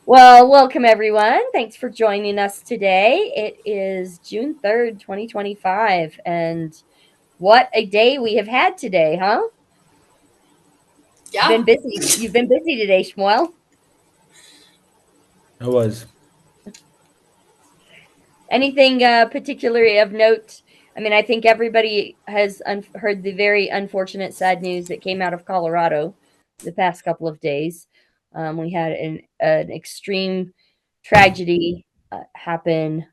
Well, welcome everyone. Thanks for joining us today. It is June 3rd, 2025, and what a day we have had today, huh? You've Yeah, been busy. You've been busy today, Shmuel. I was. Anything particularly of note? I mean, I think everybody has heard the very unfortunate, sad news that came out of Colorado the past couple of days. We had an extreme tragedy happen.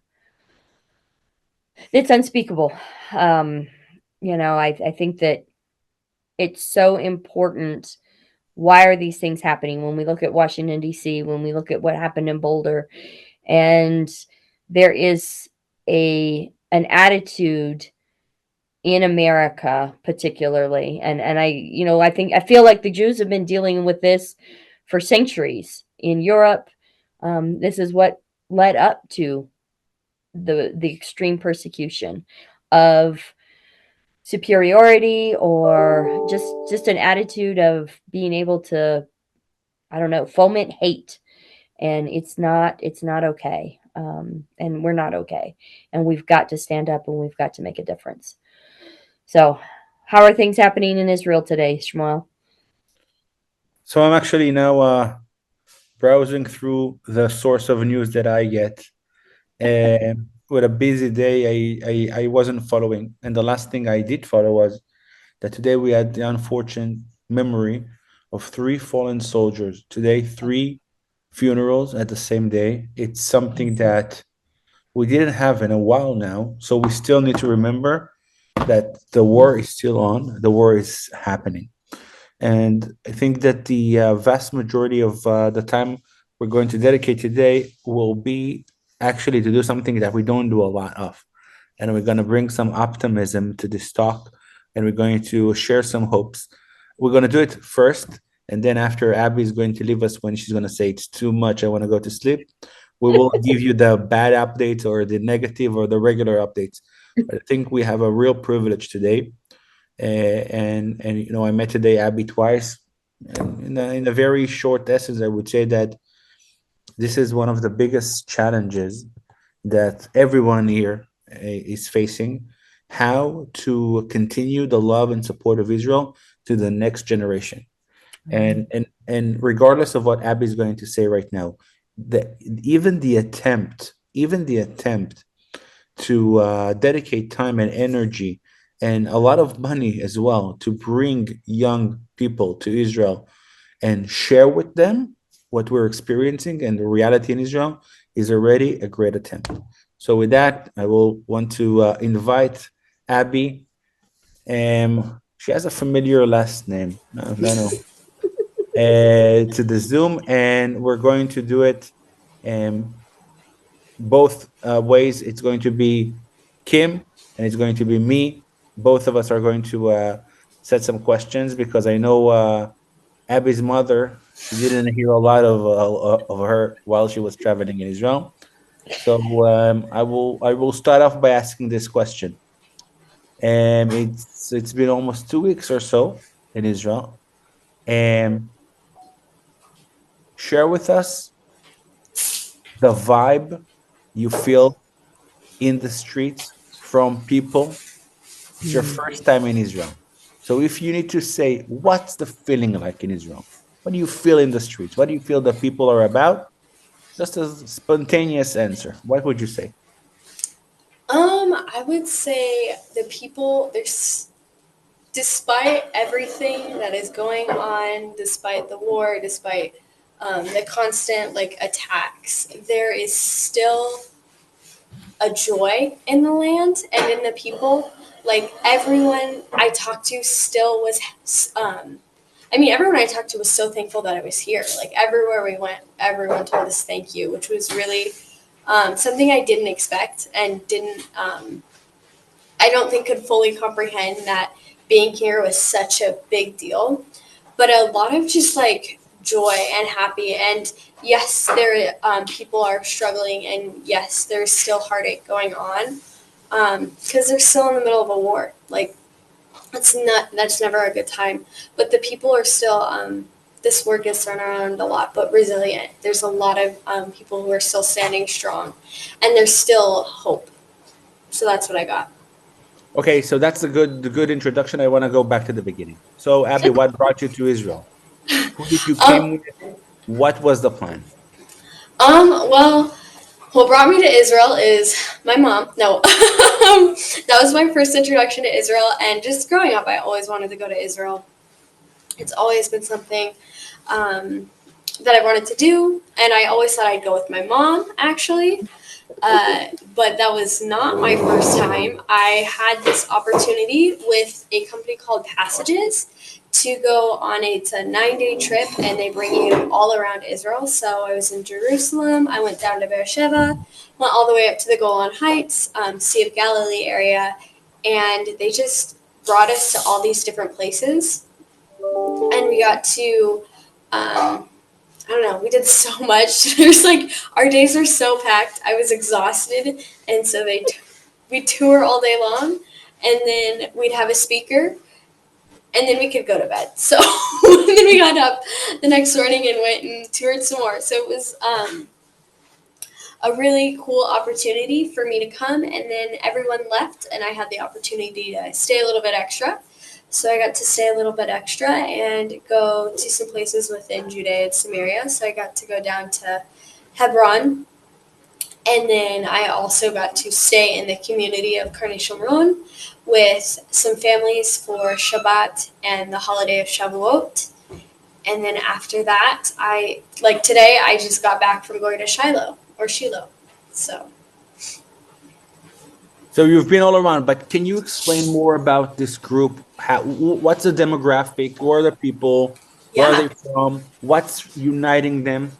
It's unspeakable. Um, I think that it's so important. Why are these things happening? When we look at Washington, D.C., when we look at what happened in Boulder, and there is an attitude in America, particularly, and I feel like the Jews have been dealing with this for centuries in Europe. This is what led up to the extreme persecution of superiority, or just an attitude of being able to, I don't know, foment hate. And it's not okay. And we're not okay, and we've got to stand up, and we've got to make a difference. So how are things happening in Israel today, Shmuel? So I'm actually now browsing through the source of news that I get. With a busy day, I wasn't following. And the last thing I did follow was that today we had the unfortunate memory of three fallen soldiers. Today, three funerals at the same day. It's something that we didn't have in a while now. So we still need to remember that the war is still on, the war is happening. And I think that the vast majority of the time we're going to dedicate today will be actually to do something that we don't do a lot of. And we're going to bring some optimism to this talk, and we're going to share some hopes. We're going to do it first. And then after Abby is going to leave us when she's going to say it's too much, I want to go to sleep. We will give you the bad updates or the negative or the regular updates. But I think we have a real privilege today, and I met today Abby twice. And in a very short essence, I would say that this is one of the biggest challenges that everyone here is facing: how to continue the love and support of Israel to the next generation. And regardless of what Abby is going to say right now, the even the attempt to dedicate time and energy and a lot of money as well to bring young people to Israel and share with them what we're experiencing and the reality in Israel is already a great attempt. So, with that, I will want to invite Abby. She has a familiar last name. No. To the Zoom, and we're going to do it um, both ways. It's going to be Kim and it's going to be me. Both of us are going to set some questions because I know Abby's mother. She didn't hear a lot of her while she was traveling in Israel. So I will start off by asking this question. It's been almost 2 weeks or so in Israel. And share with us the vibe you feel in the streets from people. It's your first time in Israel. So if you need to say, what's the feeling like in Israel? What do you feel in the streets? What do you feel the people are about? Just a spontaneous answer. What would you say? I would say the people, despite everything that is going on, despite the war, despite the constant attacks, there is still a joy in the land and in the people. Like everyone I talked to still was, everyone I talked to was so thankful that I was here. Like everywhere we went, everyone told us thank you, which was really something I didn't expect and didn't, I don't think could fully comprehend that being here was such a big deal. But a lot of just like joy and happy. And yes, there people are struggling, and yes, there's still heartache going on because they're still in the middle of a war. Like that's never a good time. But the people are still this word gets thrown around a lot, but resilient. There's a lot of people who are still standing strong, and there's still hope. So that's what I got. Okay, so that's the good introduction. I want to go back to the beginning. So, Abby, what brought you to Israel? Who did you came Um, with? What was the plan? well, what brought me to Israel is my mom. No, that was my first introduction to Israel, and just growing up, I always wanted to go to Israel. It's always been something um, that I wanted to do, and I always thought I'd go with my mom, actually. But that was not my first time. I had this opportunity with a company called Passages to go on it's a 9-day trip, and they bring you all around Israel. So I was in Jerusalem. I went down to Beersheba, went all the way up to the Golan Heights, Sea of Galilee area, and they just brought us to all these different places, and we got to I don't know. We did so much. There's like our days are so packed. I was exhausted, and so we tour all day long, and then we'd have a speaker, and then we could go to bed. So then we got up the next morning and went and toured some more. So it was a really cool opportunity for me to come, and then everyone left, and I had the opportunity to stay a little bit extra. So I got to stay a little bit extra and go to some places within Judea and Samaria. So I got to go down to Hebron, and then I also got to stay in the community of Karnei Shomron with some families for Shabbat and the holiday of Shavuot. And then after that, like today, I just got back from going to Shiloh. So, So you've been all around, but can you explain more about this group? What's the demographic? Who are the people? Where are yeah. they from? What's uniting them?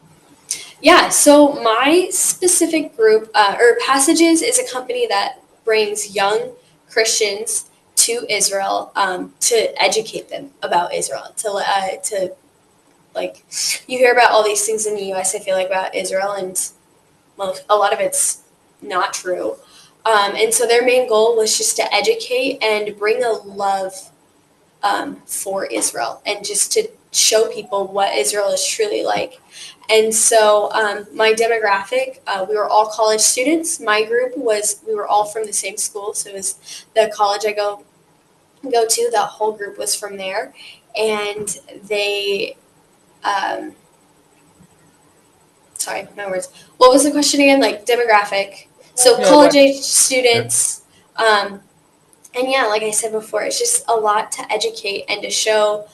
Yeah, so my specific group, or Passages, is a company that brings young Christians to Israel to educate them about Israel. To like, you hear about all these things in the U.S. I feel like about Israel, and a lot of it's not true. And so their main goal was just to educate and bring a love for Israel, and just to show people what Israel is truly like. And so my demographic, we were all college students. My group we were all from the same school. So it was the college I go to, that whole group was from there. And they, um, sorry, my words. What was the question again? Like demographic. So Yeah, college what? age Yeah. students. And yeah, like I said before, it's just a lot to educate and to show,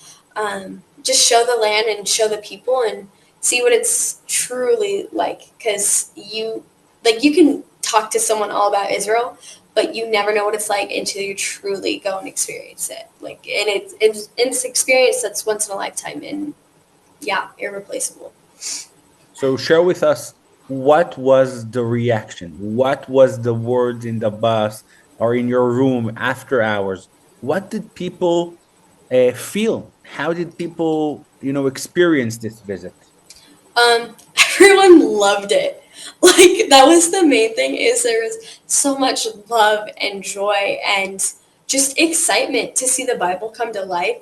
just show the land and show the people and see what it's truly like. Because you can talk to someone all about Israel, but you never know what it's like until you truly go and experience it. Like, and it's an experience that's once in a lifetime, and yeah, irreplaceable. So share with us what was the reaction? What was the words in the bus or in your room after hours? What did people feel? How did people, experience this visit? Everyone loved it. Like that was the main thing, is there was so much love and joy and just excitement to see the Bible come to life.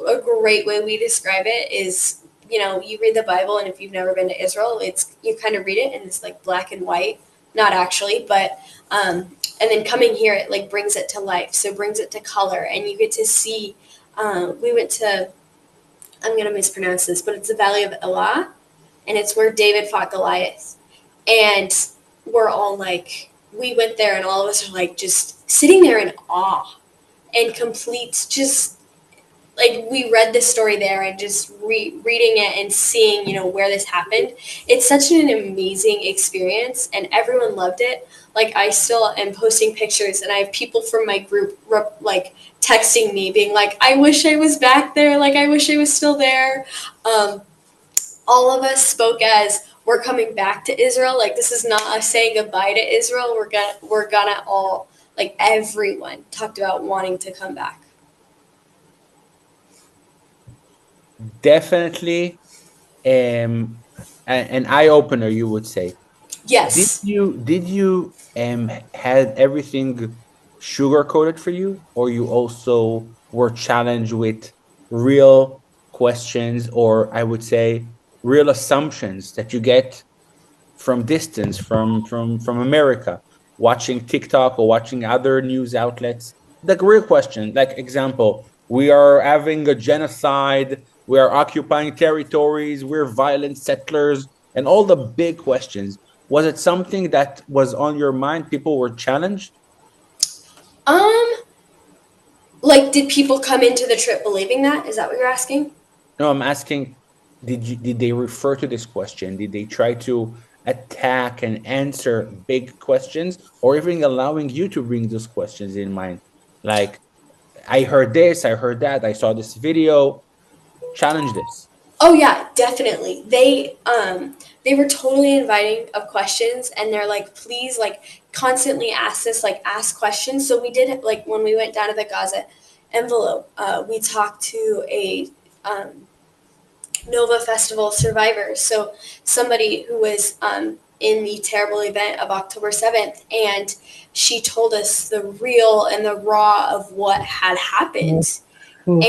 A great way we describe it is, you read the Bible, and if you've never been to Israel, it's you kind of read it and it's like black and white, not actually, but and then coming here, it like brings it to life. So brings it to color, and you get to see. We went to, I'm gonna mispronounce this, but it's the Valley of Elah, and it's where David fought Goliath. And we're all like, we went there, and all of us are like just sitting there in awe and complete, just like we read this story there, and just reading it and seeing, where this happened. It's such an amazing experience, and everyone loved it. Like I still am posting pictures, and I have people from my group like texting me being like, I wish I was back there. Like I wish I was still there. Um, all of us spoke as we're coming back to Israel. Like this is not us saying goodbye to Israel. We're gonna all, like everyone talked about wanting to come back. Definitely an eye opener, you would say. Did Yes. you did you had everything sugar coated for you, or you also were challenged with real questions, or I would say real assumptions that you get from distance, from America, watching TikTok or watching other news outlets. Like real question, like example, we are having a genocide, we are occupying territories, we're violent settlers, and all the big questions. Was it something that was on your mind? People were challenged? Um, like, did people come into the trip believing that? Is that what you're asking? No, I'm asking, did they refer to this question? Did they try to attack and answer big questions, or even allowing you to bring those questions in mind? Like, I heard this, I heard that, I saw this video. Challenge this. Oh yeah, definitely. They were totally inviting of questions, and they're like, please, like, constantly ask this, like, ask questions. So we did, like, when we went down to the Gaza envelope, we talked to a Nova Festival survivor. So somebody who was in the terrible event of October 7th, and she told us the real and the raw of what had happened. Oof.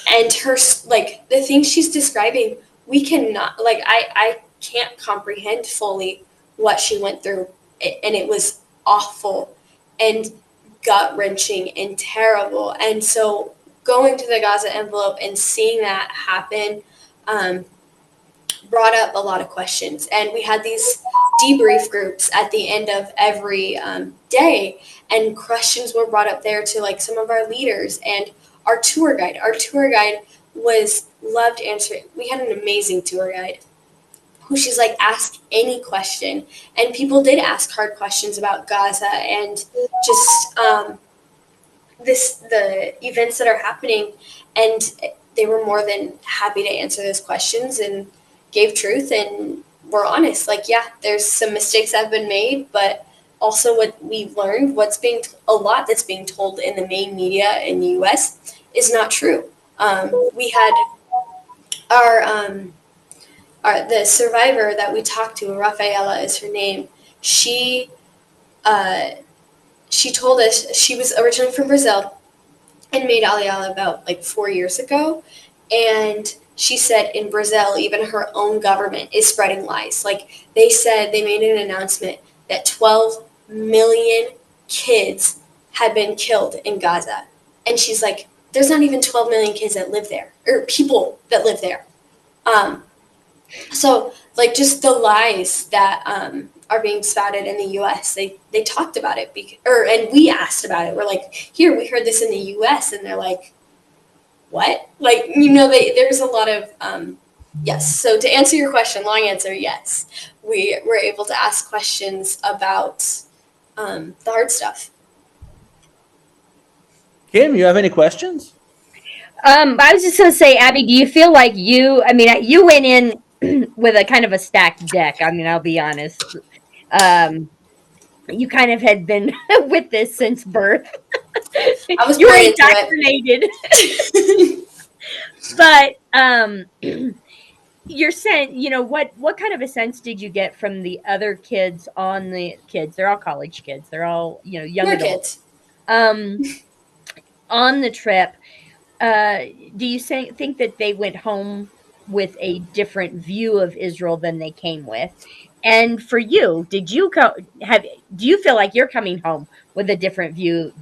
And her, like, the things she's describing, we cannot, like, I can't comprehend fully what she went through, and it was awful and gut-wrenching and terrible. And so going to the Gaza envelope and seeing that happen um, brought up a lot of questions. And we had these debrief groups at the end of every day, and questions were brought up there to, like, some of our leaders and our tour guide. Our tour guide was loved answering. We had an amazing tour guide who, she's like, ask any question. And people did ask hard questions about Gaza and just the events that are happening, and they were more than happy to answer those questions and gave truth and were honest. Like, yeah, there's some mistakes that have been made, but also what we've learned, a lot that's being told in the main media in the U.S. is not true. We had the survivor that we talked to, Rafaela is her name. Uh, she told us she was originally from Brazil and made Aliyah about, like, 4 years ago. And she said in Brazil, even her own government is spreading lies. Like, they said, they made an announcement that 12 million kids had been killed in Gaza. And she's like, there's not even 12 million kids that live there, or people that live there. So, like, just the lies that are being spouted in the U.S. They talked about it, and we asked about it. We're like, here, we heard this in the U.S., and they're like, what? Like, there's a lot of yes. So to answer your question, long answer, yes, we were able to ask questions about the hard stuff. Kim, you have any questions? I was just gonna say, Abby, do you feel like you went in with a kind of a stacked deck. I mean, I'll be honest. You kind of had been with this since birth. I was You were born into indoctrinated. it. But you're saying, what kind of a sense did you get from the other kids on the kids? They're all college kids. They're all, young We're adults. kids. On the trip, do you think that they went home with a different view of Israel than they came with? And for you, do you feel like you're coming home with a different view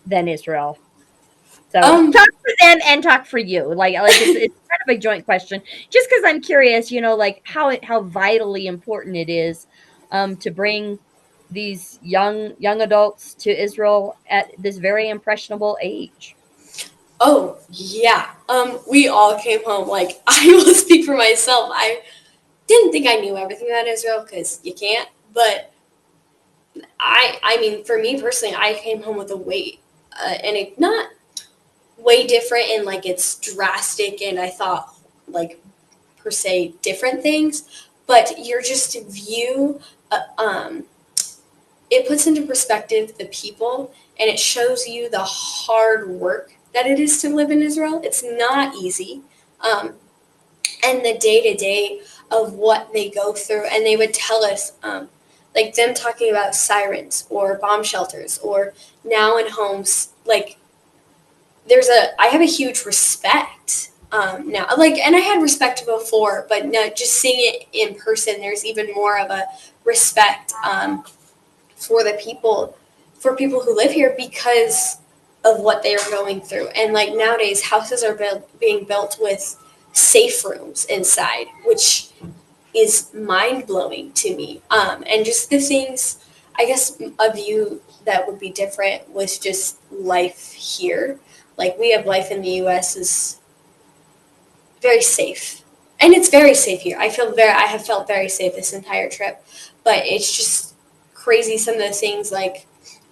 than Israel? So Um, talk for them and talk for you. Like it's kind of a joint question. Just because I'm curious, like how vitally important it is to bring these young adults to Israel at this very impressionable age. oh yeah. We all came home. Like, I will speak for myself. I didn't think I knew everything about Israel, because you can't. But I mean, for me personally, I came home with a weight, and it not way different, and like it's drastic, and I thought, like, per se different things, but you're just view. It puts into perspective the people, and it shows you the hard work that it is to live in Israel. It's not easy. Um, and the day to day of what they go through. And they would tell us, like, them talking about sirens or bomb shelters, or now in homes, like, I have a huge respect now. Like, and I had respect before, but no, just seeing it in person, there's even more of a respect for the people, for people who live here because of what they are going through. And like nowadays, houses are being built with safe rooms inside, which is mind blowing to me. And just the things, I guess, a view that would be different was just life here. Like we have life in the U.S. is very safe, and it's very safe here. I have felt very safe this entire trip, but it's just crazy some of the things like,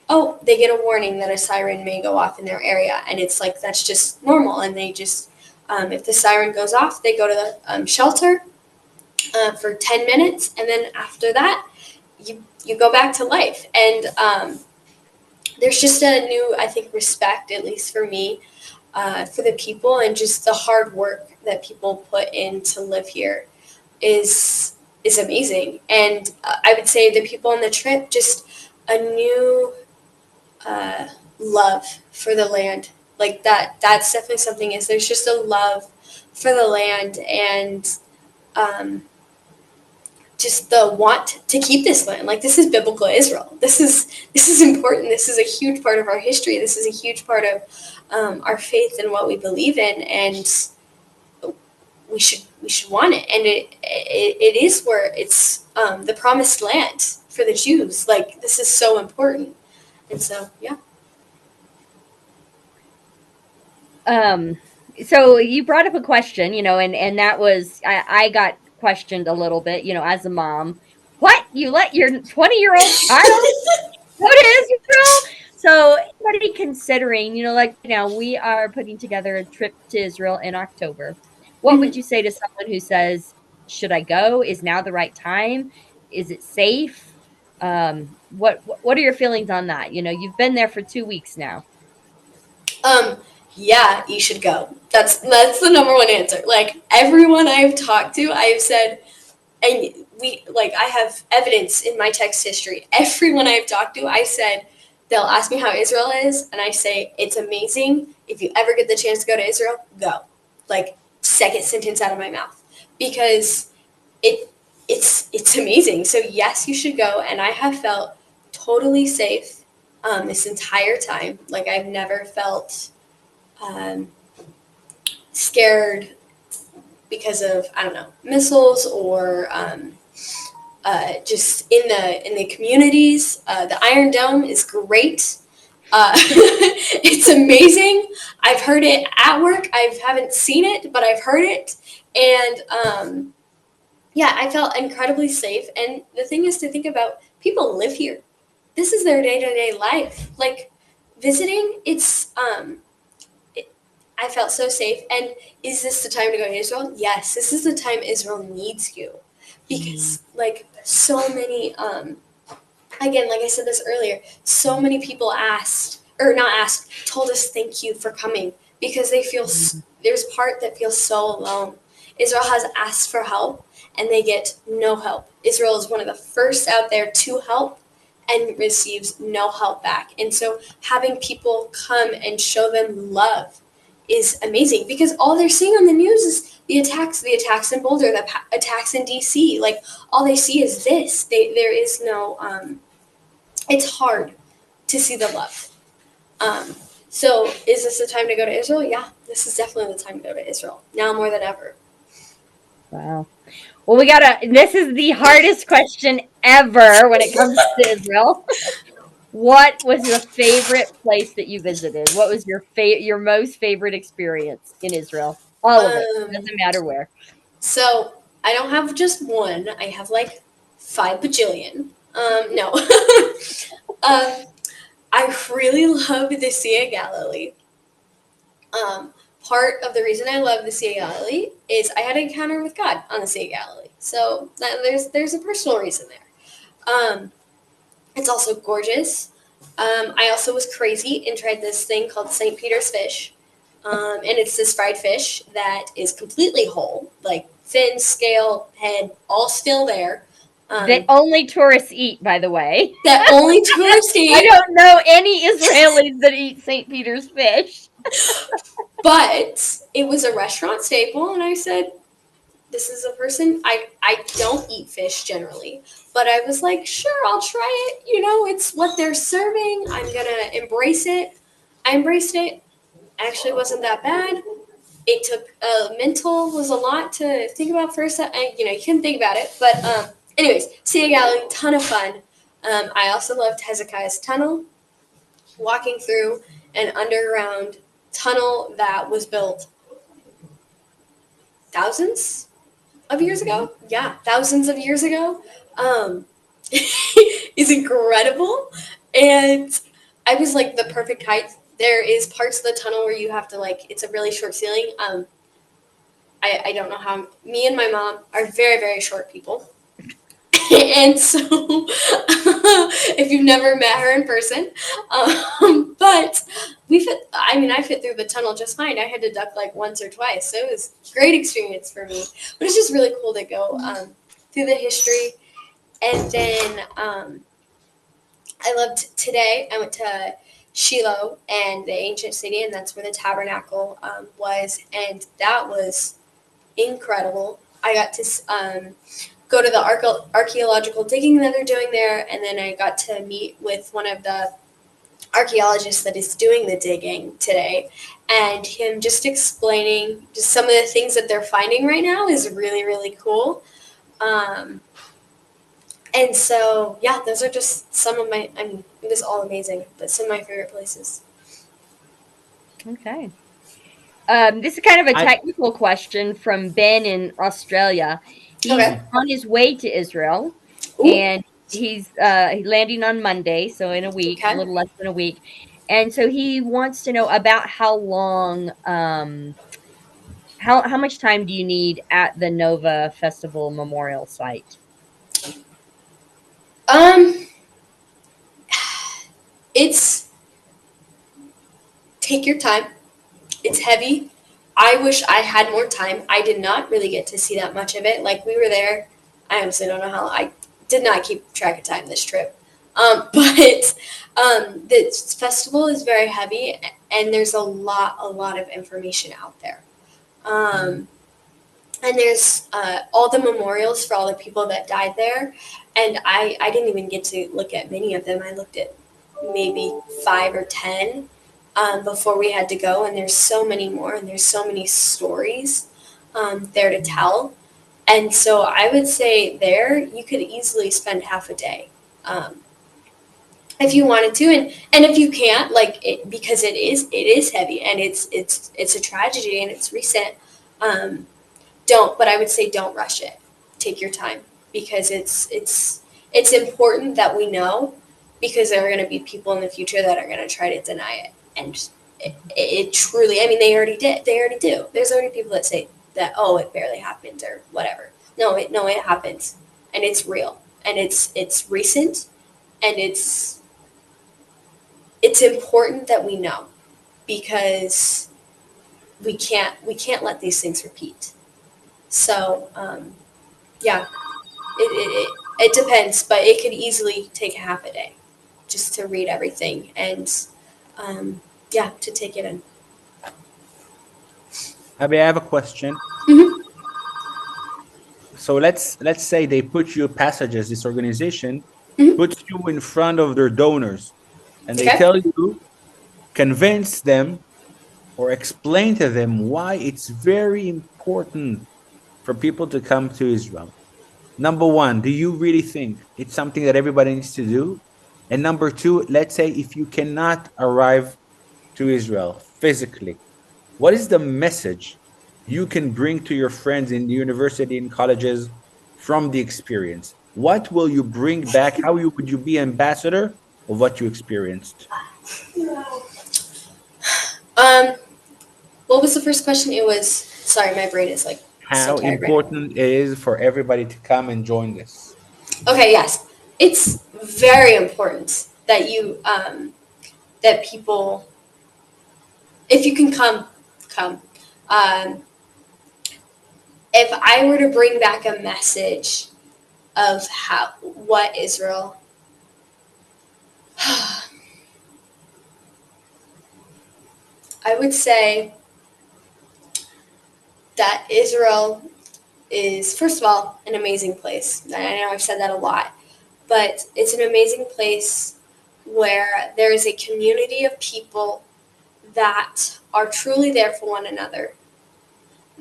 oh, they get a warning that a siren may go off in their area, and it's like that's just normal, and they just if the siren goes off, they go to the shelter for 10 minutes, and then after that, you go back to life. And there's just a new, I think, respect, at least for me, for the people and just the hard work that people put in to live here is amazing. And I would say the people on the trip, just a new love for the land. Like that's definitely something. Is there's just a love for the land, and um, just the want to keep this land. Like this is biblical Israel. This is important. This is a huge part of our history. This is a huge part of our faith and what we believe in, and we should want it. And it is where it's the promised land for the Jews. Like this is so important, and so yeah. Um, so you brought up a question, and that was I got questioned a little bit, as a mom. What? You let your 20-year-old child go to Israel? So anybody considering, like now we are putting together a trip to Israel in October. What would Mhm. you say to someone who says, should I go? Is now the right time? Is it safe? What are your feelings on that? You've been there for 2 weeks now. Um, yeah, you should go. That's the number one answer. Like everyone I've talked to, I've said, and I have evidence in my text history. Everyone I've talked to, I said, they'll ask me how Israel is, and I say it's amazing. If you ever get the chance to go to Israel, go. Like second sentence out of my mouth, because it it's amazing. So yes, you should go, and I have felt totally safe this entire time. Like I've never felt um, scared because of, I don't know, missiles or just in the communities. The Iron Dome is great. It's amazing. I've heard it at work. I haven't seen it, but I've heard it, and yeah, I felt incredibly safe. And the thing is to think about, people live here. This is their day to day life. Like visiting, I felt so safe. And is this the time to go to Israel? Yes, this is the time Israel needs you, because like so many, again, like I said this earlier, so many people asked, or not asked, told us thank you for coming, because they feel there's part that feels so alone. Israel has asked for help and they get no help. Israel is one of the first out there to help and receives no help back. And so having people come and show them love is amazing, because all they're seeing on the news is the attacks in Boulder, the attacks in DC. Like all they see is this. There is no. It's hard to see the love. Um, so is this the time to go to Israel? Yeah, this is definitely the time to go to Israel now more than ever. Wow. Well, this is the hardest question ever when it comes to Israel. What was the favorite place that you visited? What was your most favorite experience in Israel? All of it. Um, Doesn't matter where. so I don't have just one. I have like 5 bajillion. No. I really love the Sea of Galilee. Part of the reason I love the Sea of Galilee is I had an encounter with God on the Sea of Galilee. So there's a personal reason there. It's also gorgeous. I also was crazy and tried this thing called St. Peter's fish. And it's this fried fish that is completely whole, like fin, scale, head, all still there. That only tourists eat, by the way. That only tourists I eat. don't know any Israelis that eat St. Peter's fish. But it was a restaurant staple, and I said, this is a person, I don't eat fish generally, but I was like, sure, I'll try it. It's what they're serving. I'm gonna embrace it. I embraced it. Actually wasn't that bad. It took mental was a lot to think about first. You couldn't think about it, but anyways, Sea of Galilee, ton of fun. I also loved Hezekiah's tunnel, walking through an underground tunnel that was built thousands of years ago. Yeah, thousands of years ago. Um, is incredible, and I was like the perfect height. There is parts of the tunnel where you have to it's a really short ceiling. I don't know how. Me and my mom are very, very short people. And so, if you've never met her in person, but we fit. I mean, I fit through the tunnel just fine. I had to duck like once or twice, so it was a great experience for me. But it's just really cool to go through the history, and then I loved today. I went to Shiloh and the ancient city, and that's where the tabernacle was, and that was incredible. I got to go to the archaeological digging that they're doing there, and then I got to meet with one of the archaeologists that is doing the digging today, and him just explaining just some of the things that they're finding right now is really, really cool. And so, yeah, those are just some of my, I mean, it was all amazing, but some of my favorite places. Okay. This is kind of a I technical question from Ben in Australia. He's Okay. Mhm. on his way to Israel, Ooh, and he's landing on Monday, so in a week, a okay. little less than a week. And so he wants to know about how long, how much time do you need at the Nova Festival Memorial site? Um, it's take your time. It's heavy. I wish I had more time. I did not really get to see that much of it. Like we were there. I honestly don't know how. I did not keep track of time this trip. But the festival is very heavy, and there's a lot of information out there. Um, and there's all the memorials for all the people that died there, and I didn't even get to look at many of them. I looked at maybe 5 or 10 before we had to go, and there's so many more, and there's so many stories there to tell. And so I would say there you could easily spend half a day um, if you wanted to, and if you can't, like it, because it is heavy, and it's a tragedy, and it's recent. Um, don't, but I would say don't rush it. Take your time, because it's important that we know, because there are going to be people in the future that are going to try to deny it, and it truly, I mean, they already do. There's already people that say that, oh, it barely happened or whatever. No, it happens, and it's real, and it's recent, and it's important that we know, because we can't let these things repeat. So yeah, it depends, but it could easily take a half a day just to read everything, and yeah, to take it in. Abby, I have a question. Mhm. So let's say they put you passages. This organization Mhm. puts you in front of their donors, and they Okay. tell you, convince them or explain to them why it's very important for people to come to Israel. Number one, do you really think it's something that everybody needs to do? And number two, let's say if you cannot arrive to Israel physically, what is the message you can bring to your friends in the university and colleges from the experience? What will you bring back? Would you be ambassador of what you experienced? Um, what was the first question? It was, sorry, my brain is like so How tired right now. important it is for everybody to come and join this? Okay, yes, it's very important that that people, if you can come. Um, if I were to bring back a message of how what Israel I would say that Israel is, first of all, an amazing place. I know I've said that a lot, but it's an amazing place where there is a community of people that are truly there for one another,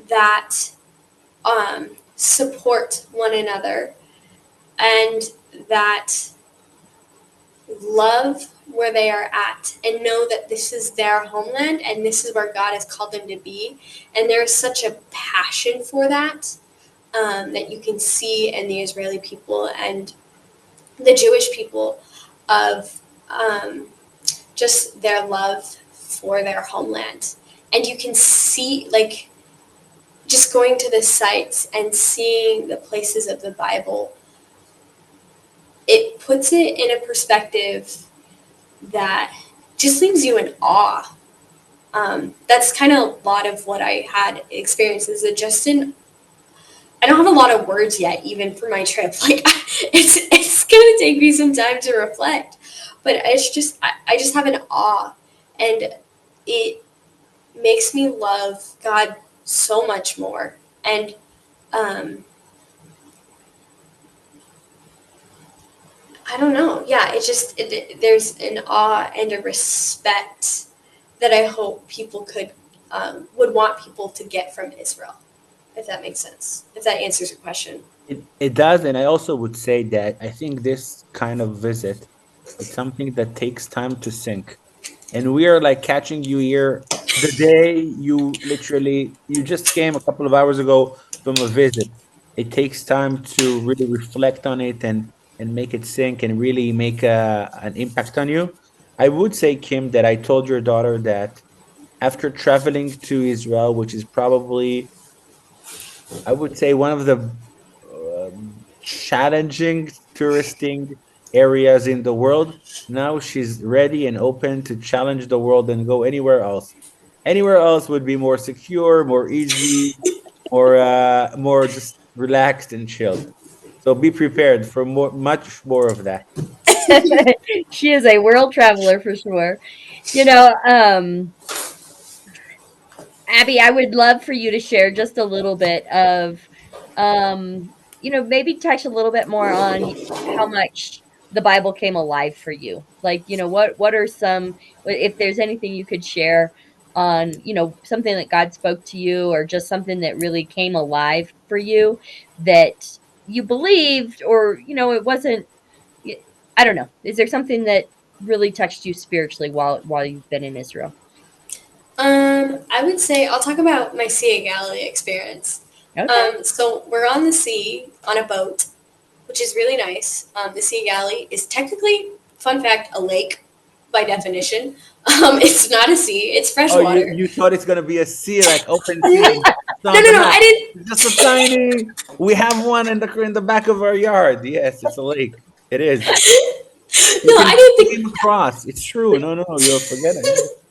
that support one another, and that love where they are at and know that this is their homeland and this is where God has called them to be. And there's such a passion for that that you can see in the Israeli people and the Jewish people of just their love for their homeland. And you can see, like, just going to the sites and seeing the places of the Bible, it puts it in a perspective that just leaves you in awe. That's kind of a lot of what I had experiences that just in I don't have a lot of words yet, even for my trip. Like it's gonna take me some time to reflect, but it's just I just have an awe, and it makes me love God so much more. And um, I don't know. Yeah, there's an awe and a respect that I hope people would want people to get from Israel, if that makes sense. If that answers your question. It does, and I also would say that I think this kind of visit, it's something that takes time to sink. And we are like catching you here the day you just came a couple of hours ago from a visit. It takes time to really reflect on it and make it sink and really make an impact on you. I would say, Kim, that I told your daughter that after traveling to Israel, which is probably, I would say, one of the challenging touristing areas in the world. Now she's ready and open to challenge the world and go anywhere else. Anywhere else would be more secure, more easy, more just relaxed and chilled. So be prepared for much more of that. She is a world traveler for sure. You know, Abby, I would love for you to share just a little bit of, maybe touch a little bit more on how much the Bible came alive for you. Like, what are if there's anything you could share on, something that God spoke to you or just something that really came alive for you that you believed or, it wasn't, I don't know. Is there something that really touched you spiritually while you've been in Israel? I would say I'll talk about my Sea of Galilee experience. Okay. So we're on the sea on a boat, which is really nice. The Sea of Galilee is technically, fun fact, a lake by definition. It's not a sea; it's Oh, you freshwater. you thought it's gonna be a sea, like open No, sea. It's on the no, map. I didn't. It's just a tiny. We have one in the back of our yard. Yes, it's a lake. It is. You No, can I didn't swim think. across. It's true. No, no, you're forgetting.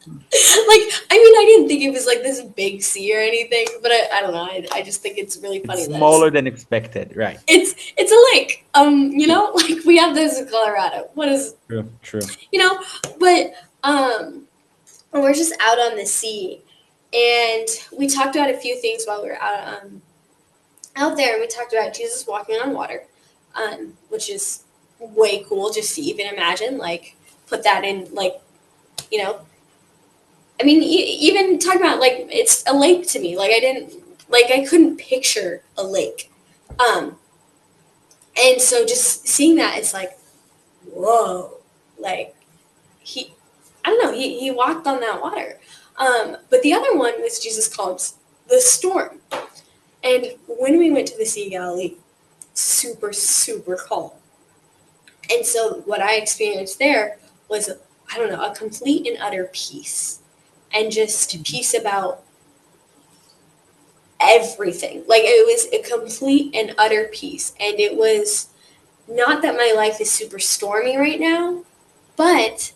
Like, I mean, I didn't think it was like this big sea or anything, but I don't know. I just think it's really It's funny that smaller than expected. Right. it's a lake. Like we have those in Colorado. What is True. True. you know? But we're just out on the sea, and we talked about a few things while we were out there, and we talked about Jesus walking on water, which is way cool just to even imagine. Like, put that in, like, you know. I mean, even talking about, like, it's a lake to me. Like, I couldn't picture a lake. Um, and so just seeing that, it's like, whoa, like he, I don't know, he walked on that water. But the other one was Jesus calms the storm. And when we went to the Sea of Galilee, super, super calm. And so what I experienced there was, I don't know, a complete and utter peace. And just peace about everything. Like, it was a complete and utter peace. And it was not that my life is super stormy right now, but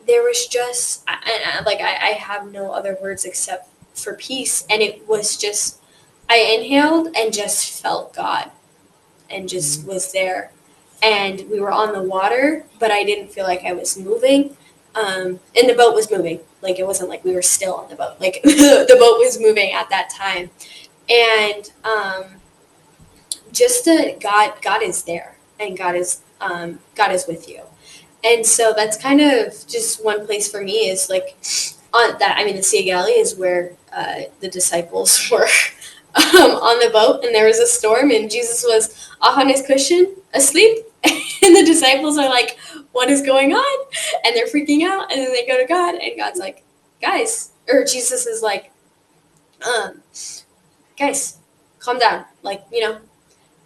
there was just, I have no other words except for peace. And it was just, I inhaled and just felt God. and just was there. And we were on the water, but I didn't feel like I was moving. And the boat was moving. Like, it wasn't like we were still on the boat. Like, the boat was moving at that time. And just God is there, and God is with you. And so that's kind of just one place for me is like on that. I mean, the Sea of Galilee is where the disciples were on the boat, and there was a storm, and Jesus was off on his cushion asleep, and the disciples are like, "What is going on?" And they're freaking out, and then they go to God, and God's like, "Guys," or Jesus is like, "Guys, calm down," like,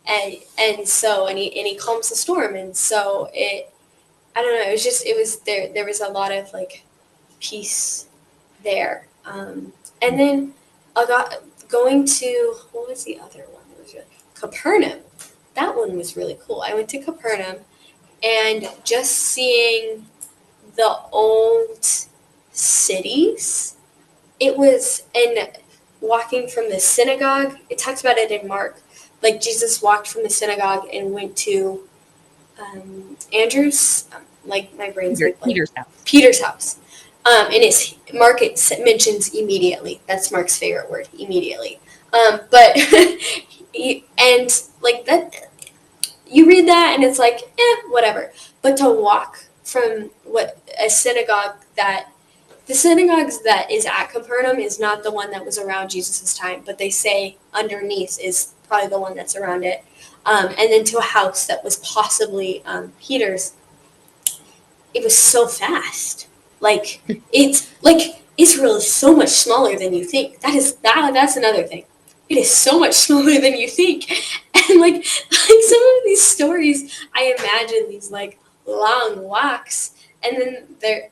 and so and he calms the storm, and so I don't know. It was there. There was a lot of like peace there. And then I got going to what was the other one? That was really, Capernaum. That one was really cool. I went to Capernaum, and just seeing the old cities. It was and walking from the synagogue. It talks about it in Mark. Like Jesus walked from the synagogue and went to Andrew's, like my brain's like Peter's house. Peter's house. And it's Mark it mentions immediately. That's Mark's favorite word, immediately. But and like that, you read that and it's like, whatever. But to walk from what a synagogue that the synagogues that is at Capernaum is not the one that was around Jesus' time, but they say underneath is probably the one that's around it. And then to a house that was possibly Peter's. It was so fast. Like it's like Israel is so much smaller than you think. That's another thing. It is so much smaller than you think. And like some of these stories, I imagine these like long walks, and then they're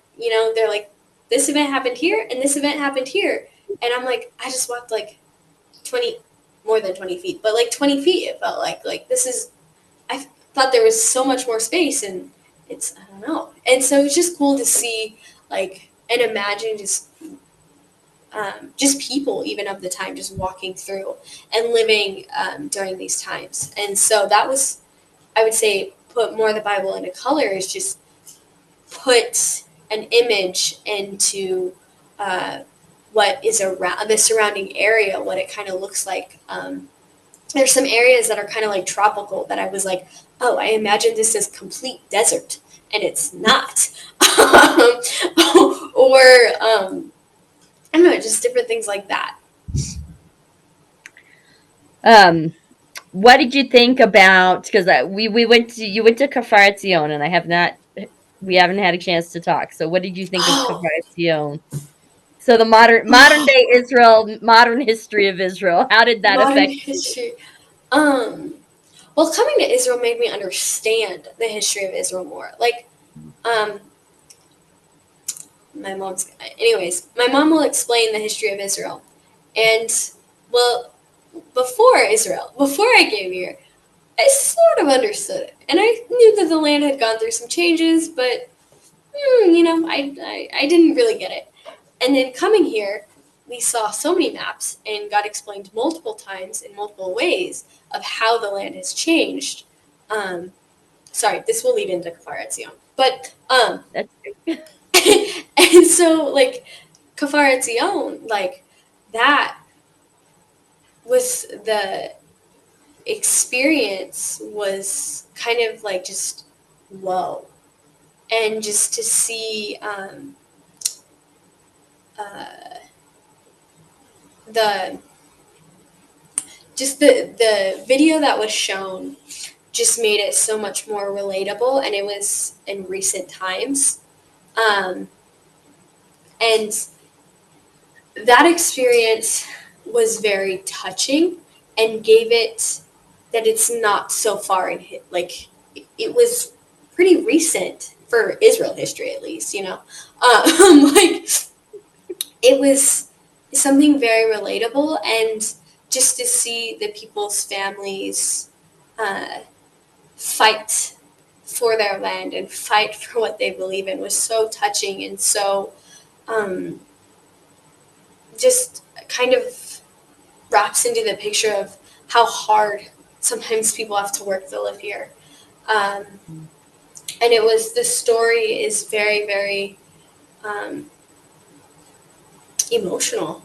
like, this event happened here and this event happened here, and I'm like, I just walked like 20, more than 20 feet, but like 20 feet. It felt like this is. I thought there was so much more space, and I don't know. And so it's just cool to see, like, and imagine just people even of the time just walking through and living during these times. And so that was, I would say, put more of the Bible into color is just put an image into what is around the surrounding area, what it kind of looks like. There's some areas that are kind of like tropical that I was like, oh, I imagine this as complete desert, and it's not. Or I don't know, just different things like that. What did you think about? Because we went to you went to Kafar Zion, and we haven't had a chance to talk. So, what did you think of Oh, Kafar Zion? So, the modern day Israel, modern history of Israel. How did that modern affect you? history. Um, well, coming to Israel made me understand the history of Israel more. Like, um, my mom will explain the history of Israel, and well, before I came here, I sort of understood it, and I knew that the land had gone through some changes, but I didn't really get it. And then coming here, we saw so many maps, and God explained multiple times in multiple ways of how the land has changed. Um, Sorry, this will lead into Kafar Etzion, but That's and so like Kafar Etzion, like that was the experience was kind of like just whoa, and just to see uh, the the video that was shown just made it so much more relatable, and it was in recent times, um, and that experience was very touching and gave it that it's not so far in like it was pretty recent for Israel history, at least, like it was something very relatable, and just to see the people's families uh, fight for their land and fight for what they believe in was so touching, and so um, just kind of wraps into the picture of how hard sometimes people have to work to live here. Um, and the story is very, very um, emotional.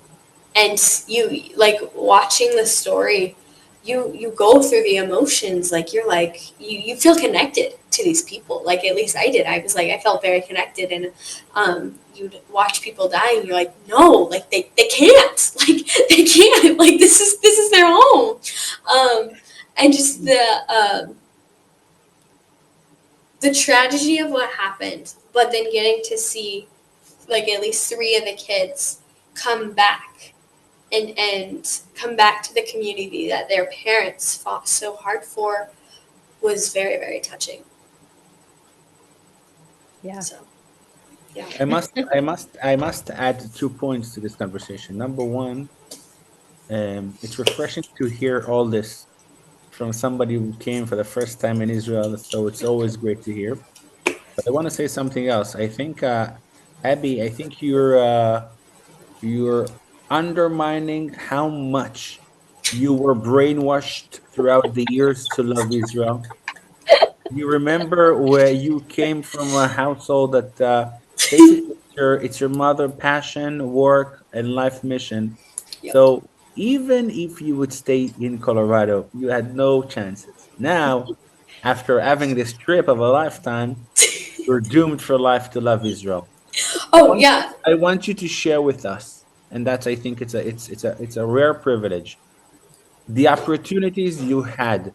And you, like, watching the story, you go through the emotions, like, you're like, you feel connected to these people, like, at least I did. I was like, I felt very connected. And you'd watch people die and you're like, no, like, they can't, like, they can't, like, this is their home. And just the tragedy of what happened, but then getting to see, like, at least three of the kids come back and come back to the community that their parents fought so hard for was very, very touching. Yeah. So, yeah. I must add 2 points to this conversation. Number one, it's refreshing to hear all this from somebody who came for the first time in Israel. So it's always great to hear. But I want to say something else. I think, Abby, I think you're undermining how much you were brainwashed throughout the years to love Israel. You remember where you came from a household that basically it's your mother passion, work, and life mission. Yep. So even if you would stay in Colorado, you had no chances. Now, after having this trip of a lifetime, you're doomed for life to love Israel. I Oh, want yeah. I want you to share with us, and that's I think it's a rare privilege. The opportunities you had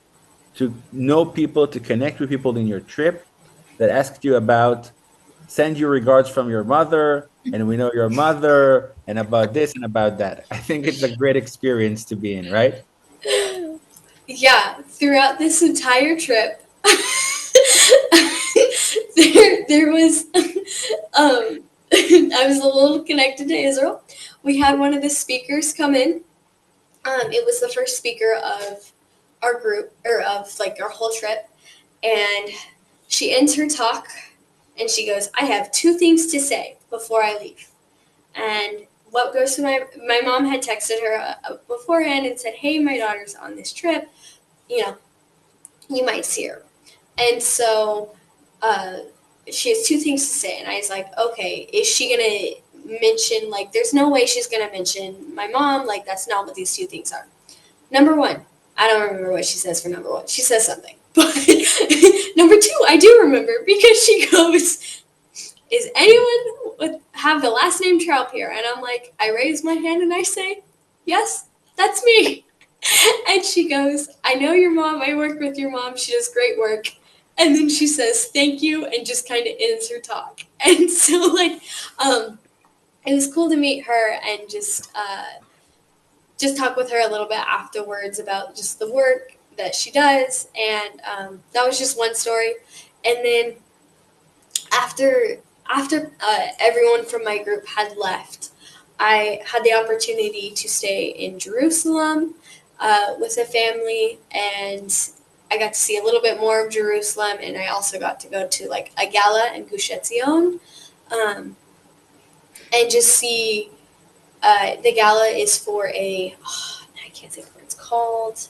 to know people, to connect with people in your trip that asked you about, send you regards from your mother, and we know your mother, and about this and about that. I think it's a great experience to be in, right? Yeah. Throughout this entire trip, there was, I was a little connected to Israel. We had one of the speakers come in. It was the first speaker of our group, or of, like, our whole trip. And she ends her talk and she goes, I have two things to say before I leave. And what goes to my mom had texted her beforehand and said, hey, my daughter's on this trip. You know, you might see her. And so uh, she has two things to say. And I was like, okay, is she going to mention, like, there's no way she's going to mention my mom. Like, that's not what these two things are. Number one, I don't remember what she says for number one. She says something. But number two, I do remember, because she goes, is anyone have the last name Trout here? And I'm like, I raise my hand and I say, yes, that's me. And she goes, I know your mom. I work with your mom. She does great work. And then she says, thank you, and just kind of ends her talk. And so, like, it was cool to meet her and just talk with her a little bit afterwards about just the work that she does. And that was just one story. And then after everyone from my group had left, I had the opportunity to stay in Jerusalem with a family, and I got to see a little bit more of Jerusalem. And I also got to go to, like, a gala in Gush Etzion, and just see. The gala is for I can't think of what it's called.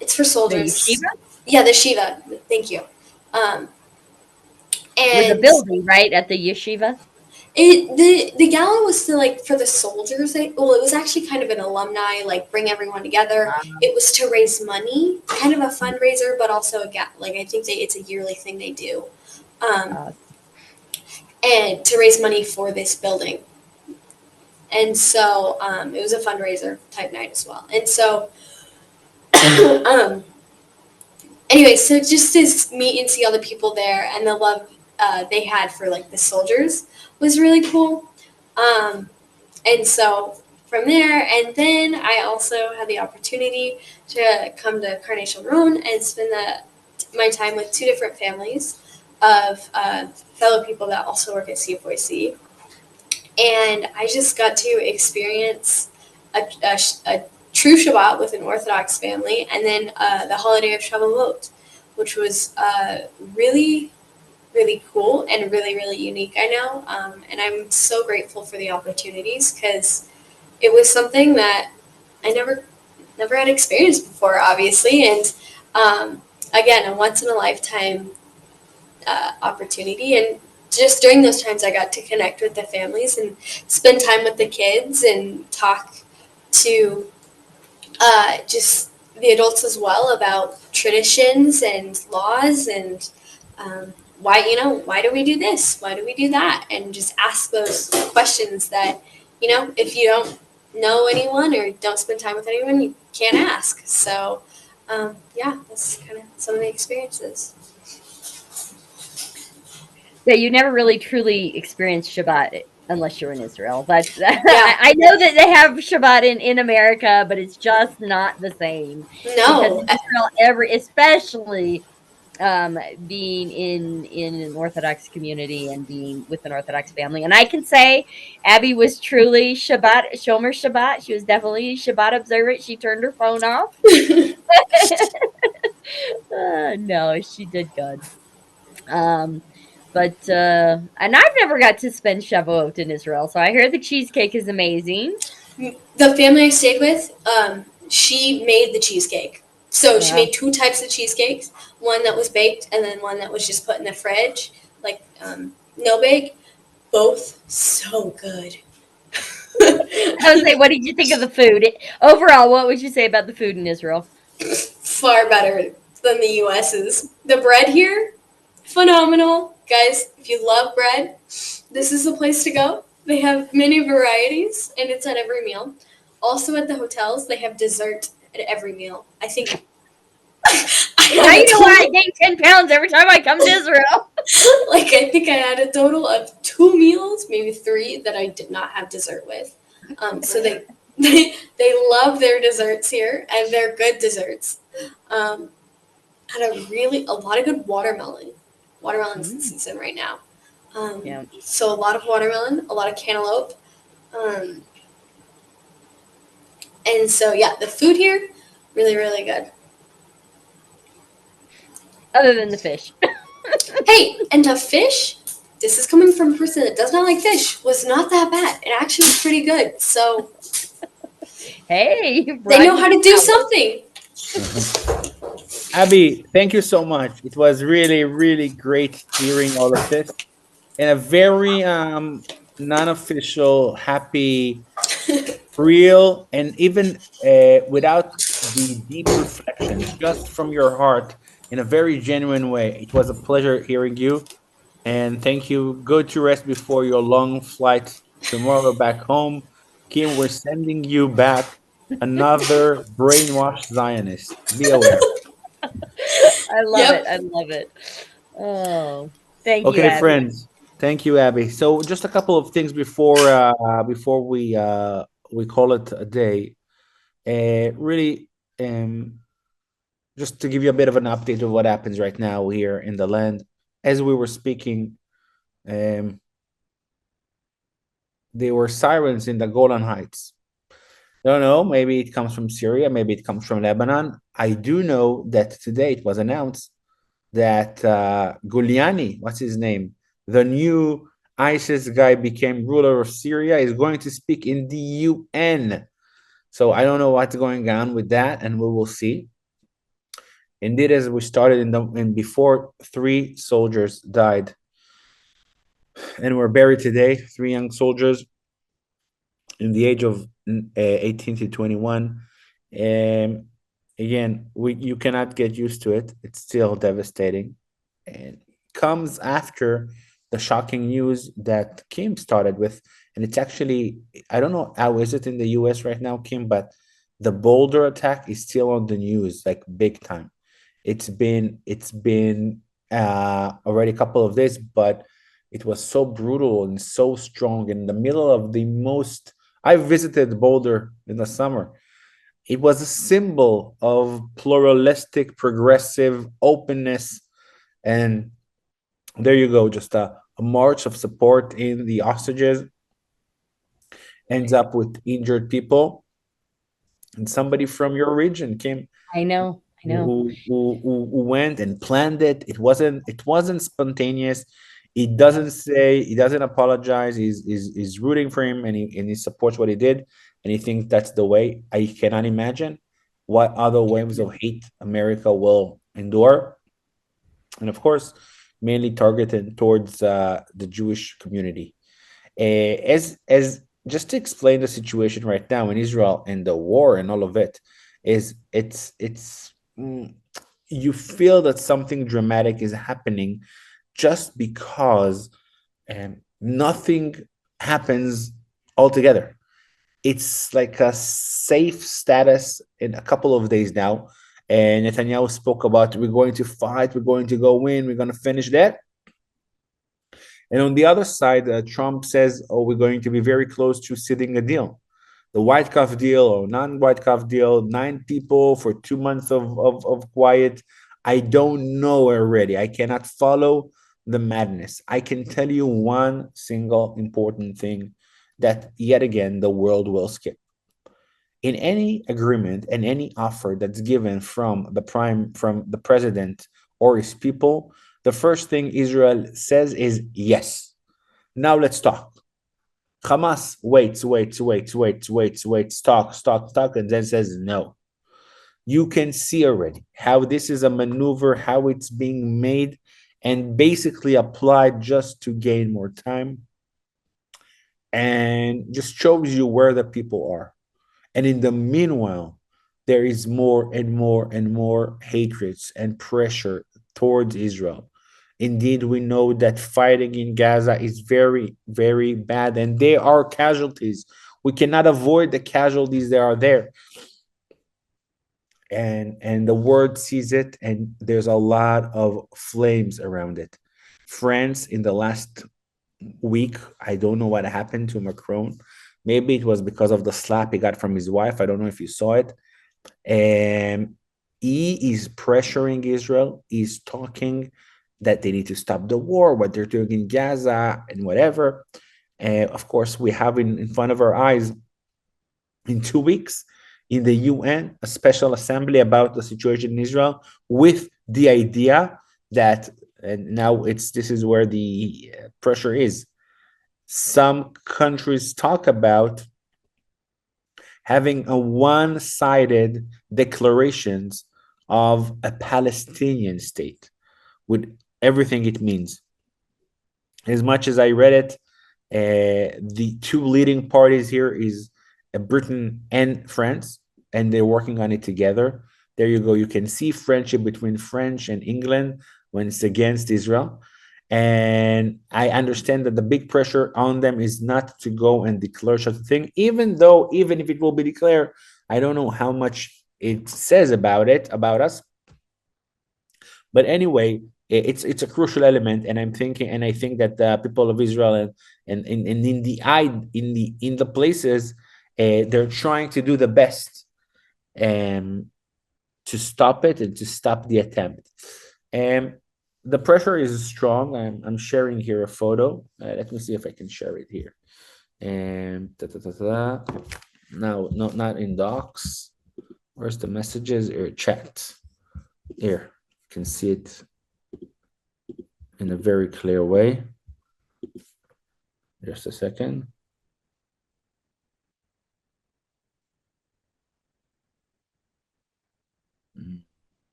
It's for The soldiers. yeshiva? Yeah, the Shiva. Thank you. Um, With the and building, right, at the yeshiva? the gala was to, like, for the soldiers. Well, it was actually kind of an alumni, like, bring everyone together. It was to raise money, kind of a fundraiser, but also like, I think it's a yearly thing they do, um, Uh, and to raise money for this building. And so it was a fundraiser type night as well. And so um, anyway, so just to meet and see all the people there and the love they had for, like, the soldiers was really cool. Um, and so from there, and then I also had the opportunity to come to Carnation Roan and spend my time with two different families of fellow people that also work at Sea of Galilee. And I just got to experience a true Shabbat with an Orthodox family, and then the holiday of Shavuot, which was really, really cool and really, really unique. I know, and I'm so grateful for the opportunities, because it was something that I never never had experienced before, obviously, and again, a once in a lifetime opportunity. And just during those times, I got to connect with the families and spend time with the kids and talk to just the adults as well about traditions and laws and why why do we do this, why do we do that, and just ask those questions that if you don't know anyone or don't spend time with anyone, you can't ask. So yeah, that's kind of some of the experiences. Yeah, you never really truly experienced Shabbat unless you're in Israel. That's Yeah. I know that they have Shabbat in America, but it's just not the same because No. in Israel, especially being in an Orthodox community and being with an Orthodox family, and I can say Abby was truly Shabbat Shomer Shabbat. She was definitely Shabbat observant. She turned her phone off. No, she did good. Um, and I've never got to spend Shavuot in Israel, so I hear the cheesecake is amazing. The family I stayed with, she made the cheesecake. So she Yeah. made two types of cheesecakes, one that was baked and then one that was just put in the fridge, like no bake. Both so good. I would say, what did you think of the food? Overall, what would you say about the food in Israel? Far better than the US's. The bread here, phenomenal. Guys, if you love bread, this is the place to go. They have many varieties and it's at every meal. Also at the hotels, they have dessert at every meal. I think I Now had a you know why I total gain 10 pounds every time I come to Israel. I think I had a total of two meals, maybe three, that I did not have dessert with. So they love their desserts here, and they're good desserts. Um, had a lot of good watermelon. Watermelon's in Mm, season right now. yeah. So a lot of watermelon, a lot of cantaloupe, um, and so yeah, the food here really really good. Other than the fish. Hey, and the fish. This is coming from a person that does not like fish. Was not that bad. It actually was pretty good. So Hey, they know broaden how your to do palate. something. Abby, thank you so much. It was really, really great hearing all of this in a very non-official, happy, real, and even without the deep reflections, just from your heart in a very genuine way. It was a pleasure hearing you, and thank you. Go to rest before your long flight tomorrow back home. Kim, we're sending you back another brainwashed Zionist. Be aware. I love it. Yep. I love it. Oh, thank you, Okay, Abby. friends. Thank you, Abby. So just a couple of things before we call it a day. Really, um, just to give you a bit of an update of what happens right now here in the land. As we were speaking, um, there were sirens in the Golan Heights. I don't know, maybe it comes from Syria, maybe it comes from Lebanon. I do know that today it was announced that Giuliani, what's his name, the new ISIS guy became ruler of Syria, is going to speak in the UN. So I don't know what's going on with that, and we will see. Indeed, as we started in before, three soldiers died and were buried today. Three young soldiers in the age of 18 to 21. Um, Again, you cannot get used to it. It's still devastating, and comes after the shocking news that Kim started with. And it's actually, I don't know how is it in the US right now, Kim, but the Boulder attack is still on the news, like big time. It's been already a couple of days, but it was so brutal and so strong in the middle of the most. I visited Boulder in the summer. It was a symbol of pluralistic, progressive openness, and there you go, just a march of support in the hostages ends up with injured people, and somebody from your region came I know. I know. who went and planned it. It wasn't spontaneous. He doesn't apologize. He's rooting for him, and he supports what he did, and he thinks that's the way. I cannot imagine. what other waves of hate America will endure, and of course, mainly targeted towards the Jewish community. As just to explain the situation right now in Israel and the war and all of it, is you feel that something dramatic is happening just because nothing happens altogether. It's like a safe status in a couple of days now. And Netanyahu spoke about we're going to fight, we're going to go in, we're going to finish that. And on the other side, Trump says, oh, we're going to be very close to sitting a deal. The White Cuff deal or non-White Cuff deal, 9 people for 2 months of quiet. I don't know already. I cannot follow the madness. I can tell you one single important thing that yet again the world will skip. In any agreement and any offer that's given from the president or his people, the first thing Israel says is yes. Now let's talk. Hamas waits, talk, and then says no. You can see already how this is a maneuver, how it's being made and basically applied just to gain more time, and just shows you where the people are. And in the meanwhile, there is more and more and more hatreds and pressure towards Israel. Indeed, we know that fighting in Gaza is very, very bad, and there are casualties. We cannot avoid the casualties that are there. And the world sees it, and there's a lot of flames around it. France, in the last week, I don't know what happened to Macron. Maybe it was because of the slap he got from his wife. I don't know if you saw it. And he is pressuring Israel. He's talking that they need to stop the war, what they're doing in Gaza and whatever. Of course, we have in front of our eyes in 2 weeks in the UN a special assembly about the situation in Israel with the idea that, and now this is where the pressure is. Some countries talk about having a one-sided declarations of a Palestinian state with everything it means. As much as I read it, the two leading parties here is Britain and France, and they're working on it together. There you go. You can see friendship between French and England when it's against Israel. And I understand that the big pressure on them is not to go and declare such a thing, even if it will be declared, I don't know how much it says about us. But anyway, it's a crucial element, and I think that the people of Israel and in the places, they're trying to do the best to stop it and to stop the attempt. And the pressure is strong. I'm sharing here a photo. Let me see if I can share it here. And now, not in docs. Where's the messages or chat? Here, you can see it in a very clear way. Just a second.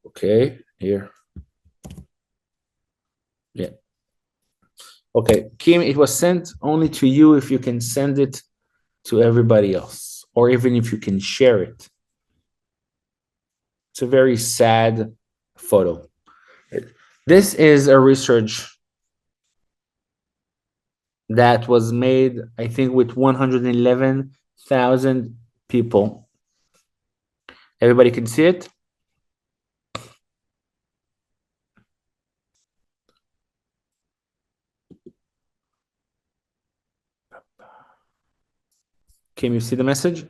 Okay, here. Yeah. Okay, Kim, it was sent only to you if you can send it to everybody else, or even if you can share it. It's a very sad photo. This is a research that was made, I think, with 111,000 people. Everybody can see it? Can you see the message?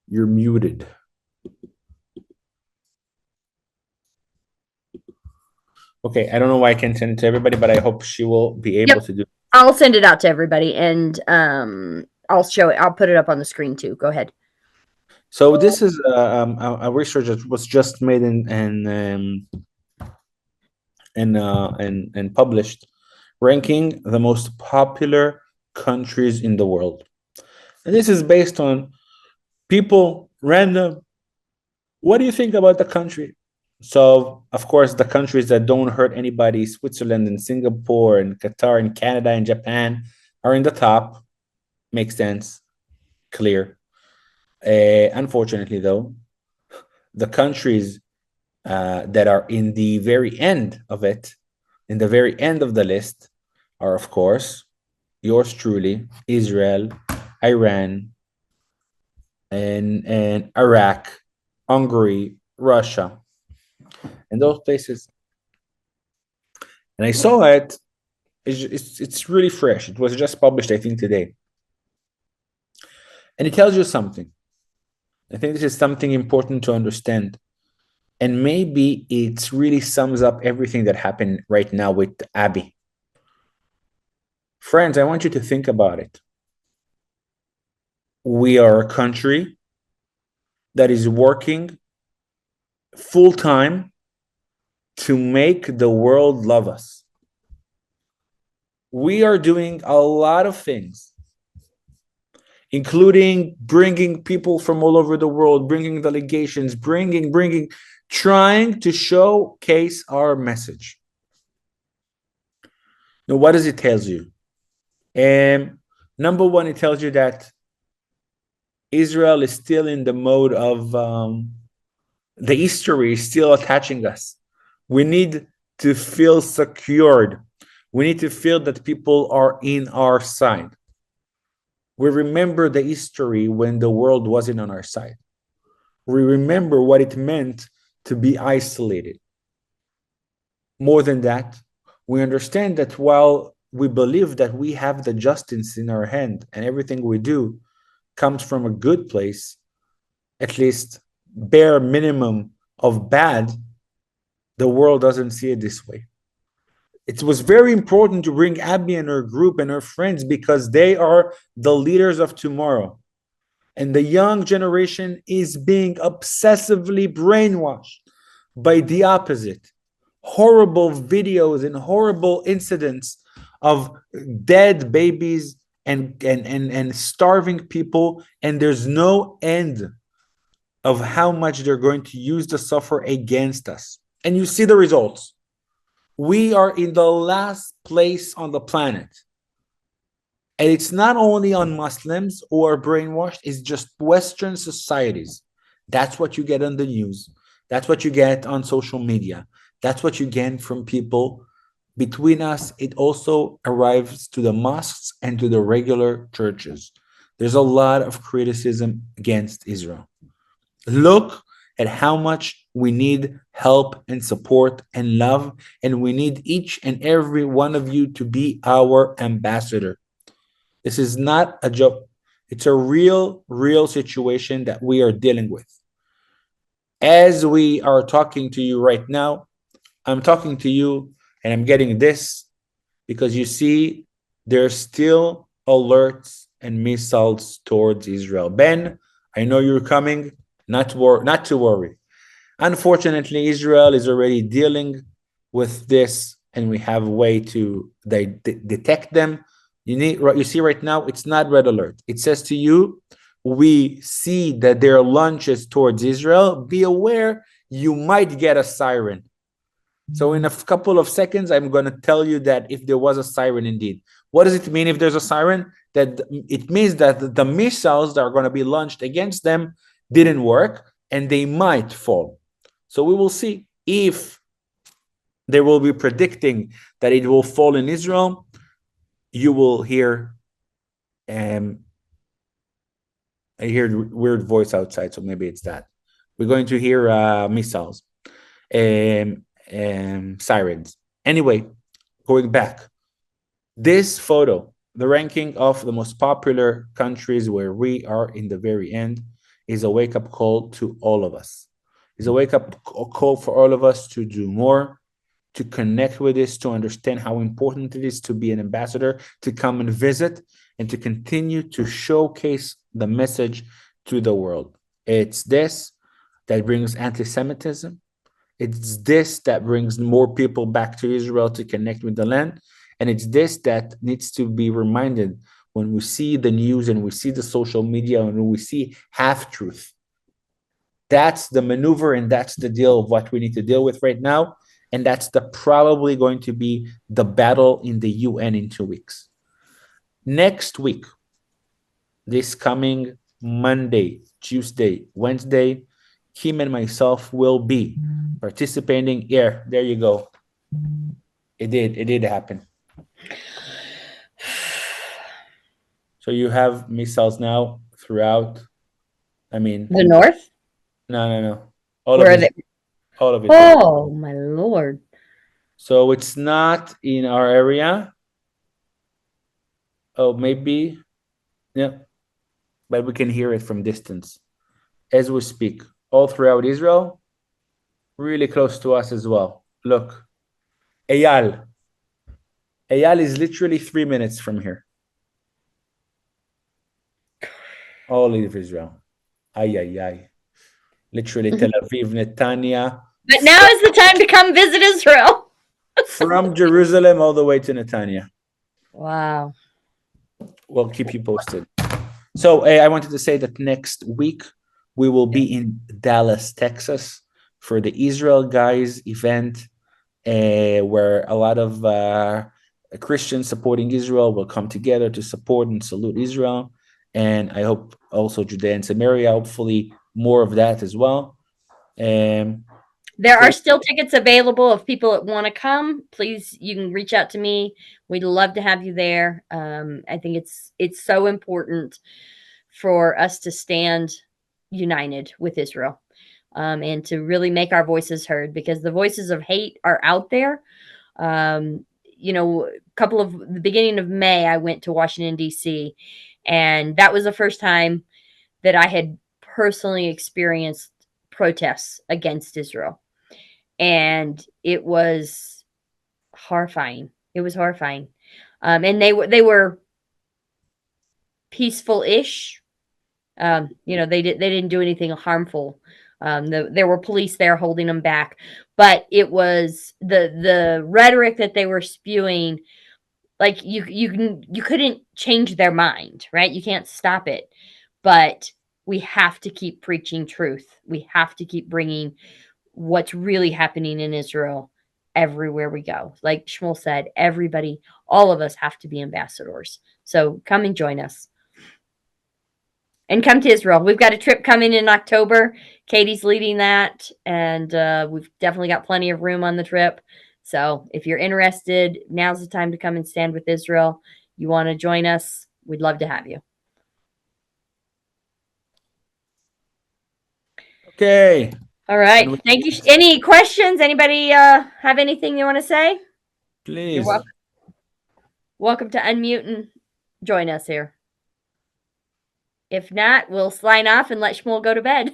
You're muted. Okay, I don't know why I can't send it to everybody, but I hope she will be able to do it. I'll send it out to everybody, and I'll show it. I'll put it up on the screen too. Go ahead. So this is a research that was just made and published, ranking the most popular countries in the world. And this is based on people random. What do you think about the country? So, of course, the countries that don't hurt anybody, Switzerland and Singapore and Qatar and Canada and Japan, are in the top. Makes sense, clear. Unfortunately, though, the countries that are in the very end of it, in the very end of the list, are, of course, yours truly, Israel, Iran, and Iraq, Hungary, Russia, and those places. And I saw it. It's really fresh. It was just published, I think, today, and it tells you something. I think this is something important to understand, and maybe it really sums up everything that happened right now with Abby. Friends, I want you to think about it. We are a country that is working full time to make the world love us. We are doing a lot of things, including bringing people from all over the world, bringing delegations, trying to showcase our message. Now, what does it tell you? Number one, it tells you that Israel is still in the mode of the history is still attaching us. We need to feel secured. We need to feel that people are in our side. We remember the history when the world wasn't on our side. We remember what it meant to be isolated. More than that, we understand that while we believe that we have the justice in our hand and everything we do comes from a good place, at least bare minimum of bad, the world doesn't see it this way. It was very important to bring Abby and her group and her friends because they are the leaders of tomorrow. And the young generation is being obsessively brainwashed by the opposite. Horrible videos and horrible incidents of dead babies and starving people, and there's no end of how much they're going to use the suffer against us. And you see the results. We are in the last place on the planet. And it's not only on Muslims who are brainwashed, it's just Western societies. That's what you get on the news. That's what you get on social media. That's what you get from people. Between us, it also arrives to the mosques and to the regular churches. There's a lot of criticism against Israel. Look at how much we need help and support and love, and we need each and every one of you to be our ambassador. This is not a joke. It's a real situation that we are dealing with. As we are talking to you right now, I'm talking to you and I'm getting this because you see there's still alerts and missiles towards Israel. Ben, I know you're coming. Not to worry. Unfortunately, Israel is already dealing with this, and we have a way to detect them. You see right now, it's not red alert. It says to you, we see that there are launches towards Israel. Be aware, you might get a siren. So in a couple of seconds, I'm going to tell you that if there was a siren indeed. What does it mean if there's a siren? That it means that the missiles that are going to be launched against them didn't work and they might fall. So we will see if they will be predicting that it will fall in Israel. You will hear I hear weird voice outside, so maybe it's that. We're going to hear missiles, sirens. Anyway, going back, this photo, the ranking of the most popular countries where we are in the very end, is a wake-up call to all of us. It's a wake-up call for all of us to do more, to connect with this, to understand how important it is to be an ambassador, to come and visit, and to continue to showcase the message to the world. It's this that brings anti-Semitism. It's this that brings more people back to Israel to connect with the land. And it's this that needs to be reminded when we see the news and we see the social media and we see half truth. That's the maneuver and that's the deal of what we need to deal with right now. And that's probably going to be the battle in the UN in 2 weeks. Next week, this coming Monday, Tuesday, Wednesday, Kim and myself will be participating. Yeah, there you go. It did happen. So you have missiles now throughout. I mean, The North? no. All Where of are it. they? All of it. Oh, my Lord. So it's not in our area. Oh, maybe. Yeah. But we can hear it from distance as we speak. All throughout Israel, really close to us as well. Look, Eyal. Eyal is literally 3 minutes from here. All of Israel. Ay, ay, ay. Literally Tel Aviv, Netanya. But now is the time to come visit Israel. From Jerusalem all the way to Netanya. Wow. We'll keep you posted. So I wanted to say that next week we will be in Dallas, Texas for the Israel Guys event, where a lot of Christians supporting Israel will come together to support and salute Israel. And I hope also Judea and Samaria, hopefully more of that as well. There are still tickets available if people that want to come. Please, you can reach out to me. We'd love to have you there. I think it's so important for us to stand united with Israel, and to really make our voices heard, because the voices of hate are out there. A couple of the beginning of May, I went to Washington, D.C., and that was the first time that I had personally experienced protests against Israel. And it was horrifying. It was horrifying. And they were peaceful-ish. They didn't do anything harmful. There were police there holding them back, but it was the rhetoric that they were spewing. Like you couldn't change their mind, right? You can't stop it, but we have to keep preaching truth. We have to keep bringing what's really happening in Israel everywhere we go. Like Shmuel said, everybody, all of us have to be ambassadors. So come and join us. And come to Israel. We've got a trip coming in October. Katie's leading that, and we've definitely got plenty of room on the trip. So if you're interested, now's the time to come and stand with Israel. You want to join us? We'd love to have you. Okay. All right. Thank you. Any questions? Anybody have anything you want to say? Please. You're welcome. Welcome to unmute and join us here. If not, we'll sign off and let Shmuel go to bed.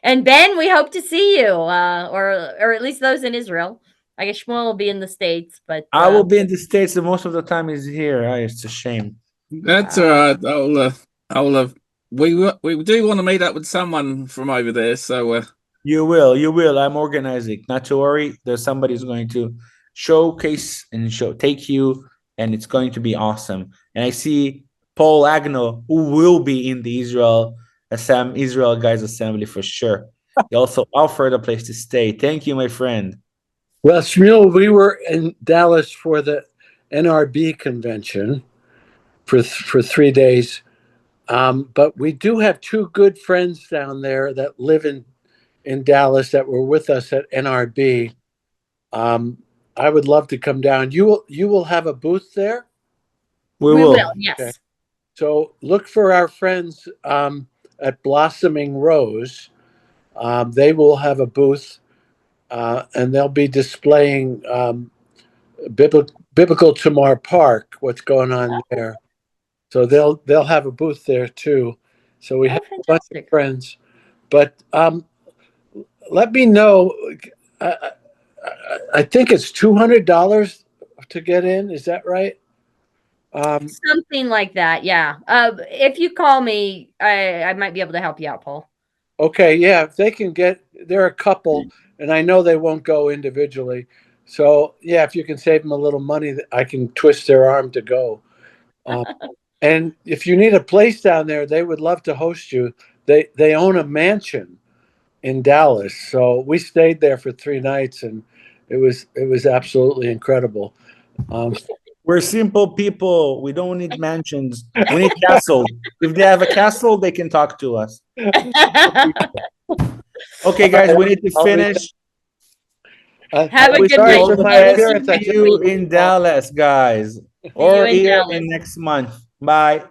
And Ben, we hope to see you, or at least those in Israel. I guess Shmuel will be in the States, but I will be in the States, and most of the time is here. It's a shame. That's all right. I'll. We do want to meet up with someone from over there, so. You will. I'm organizing. Not to worry. There's somebody who's going to showcase and take you, and it's going to be awesome. And I see Paul Agno, who will be in the Israel Guys Assembly for sure. He also offered a place to stay. Thank you, my friend. Well, Shmuel, we were in Dallas for the NRB convention for 3 days. But we do have two good friends down there that live in Dallas that were with us at NRB. I would love to come down. You will have a booth there? We will. Yes. Okay. So look for our friends at Blossoming Rose. They will have a booth, and they'll be displaying Biblical Tamar Park, what's going on there. So they'll have a booth there too. So we have a bunch of friends. But let me know. I think it's $200 to get in. Is that right? Something like that. Yeah. If you call me, I might be able to help you out, Paul. Okay. Yeah. If they can get, they're a couple, and I know they won't go individually. So yeah, if you can save them a little money, I can twist their arm to go. And if you need a place down there, they would love to host you. They own a mansion in Dallas, so we stayed there for 3 nights, and it was absolutely incredible. We're simple people. We don't need mansions. We need castle. If they have a castle, they can talk to us. Okay, guys, we need to I'll be- finish. Have a I wish good you night. All all the my best. appearance. I See can't you wait. in Dallas, guys, See you or in here Dallas. in next month. Bye.